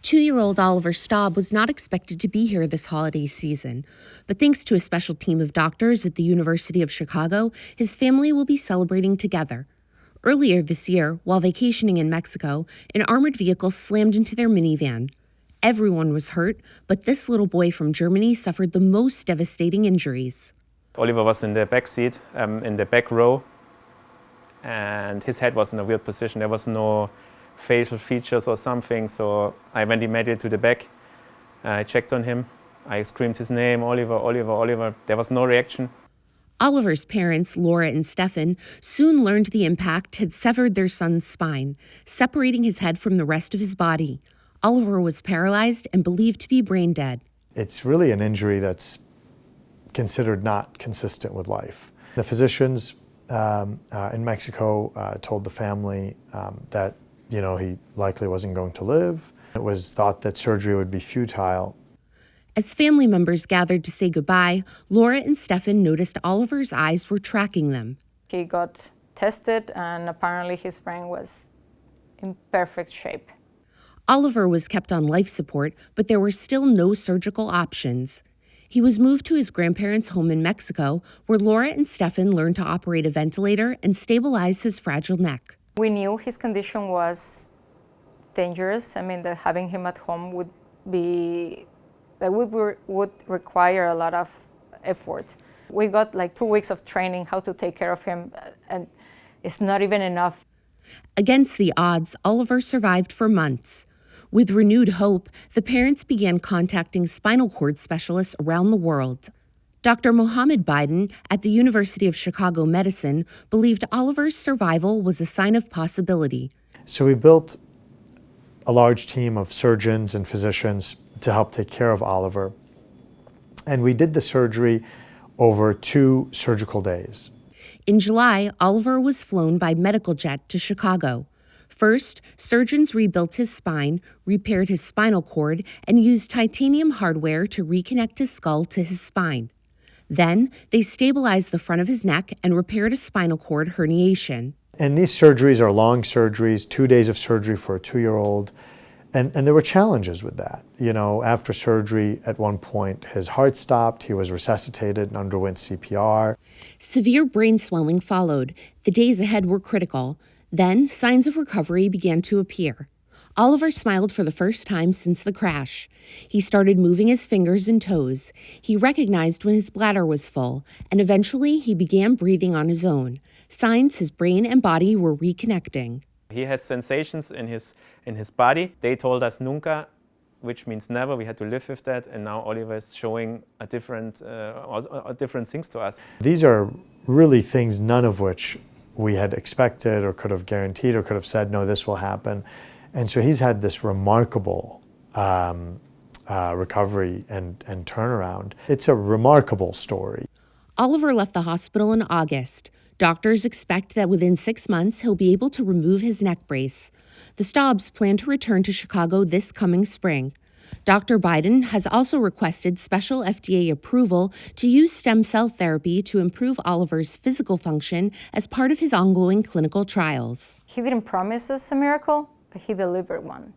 2-year-old Oliver Staub was not expected to be here this holiday season, but thanks to a special team of doctors at the University of Chicago, his family will be celebrating together. Earlier this year, while vacationing in Mexico, an armored vehicle slammed into their minivan. Everyone was hurt, but this little boy from Germany suffered the most devastating injuries. Oliver was in the back seat, in the back row, and his head was in a weird position. There was no facial features or something, so I went immediately to the back. I checked on him. I screamed his name, Oliver, Oliver, Oliver. There was no reaction. Oliver's parents, Laura and Stefan, soon learned the impact had severed their son's spine, separating his head from the rest of his body. Oliver was paralyzed and believed to be brain dead. It's really an injury that's considered not consistent with life. The physicians in Mexico told the family that he likely wasn't going to live. It was thought that surgery would be futile. As family members gathered to say goodbye, Laura and Stefan noticed Oliver's eyes were tracking them. He got tested, and apparently his brain was in perfect shape. Oliver was kept on life support, but there were still no surgical options. He was moved to his grandparents' home in Mexico, where Laura and Stefan learned to operate a ventilator and stabilize his fragile neck. We knew his condition was dangerous. I mean, that having him at home would require a lot of effort. We got like 2 weeks of training how to take care of him, and it's not even enough. Against the odds, Oliver survived for months. With renewed hope, the parents began contacting spinal cord specialists around the world. Dr. Mohammed Biden at the University of Chicago Medicine believed Oliver's survival was a sign of possibility. So we built a large team of surgeons and physicians to help take care of Oliver. And we did the surgery over 2 surgical days. In July, Oliver was flown by medical jet to Chicago. First, surgeons rebuilt his spine, repaired his spinal cord, and used titanium hardware to reconnect his skull to his spine. Then, they stabilized the front of his neck and repaired a spinal cord herniation. And these surgeries are long surgeries, 2 days of surgery for a 2-year-old. And there were challenges with that. After surgery, at one point, his heart stopped, he was resuscitated and underwent CPR. Severe brain swelling followed. The days ahead were critical. Then, signs of recovery began to appear. Oliver smiled for the first time since the crash. He started moving his fingers and toes. He recognized when his bladder was full, and eventually he began breathing on his own. Signs his brain and body were reconnecting. He has sensations in his body. They told us nunca, which means never. We had to live with that, and now Oliver is showing different things to us. These are really things, none of which we had expected or could have guaranteed or could have said, no, this will happen. And so he's had this remarkable recovery and turnaround. It's a remarkable story. Oliver left the hospital in August. Doctors expect that within 6 months, he'll be able to remove his neck brace. The Staubs plan to return to Chicago this coming spring. Dr. Biden has also requested special FDA approval to use stem cell therapy to improve Oliver's physical function as part of his ongoing clinical trials. He didn't promise us a miracle, but he delivered one.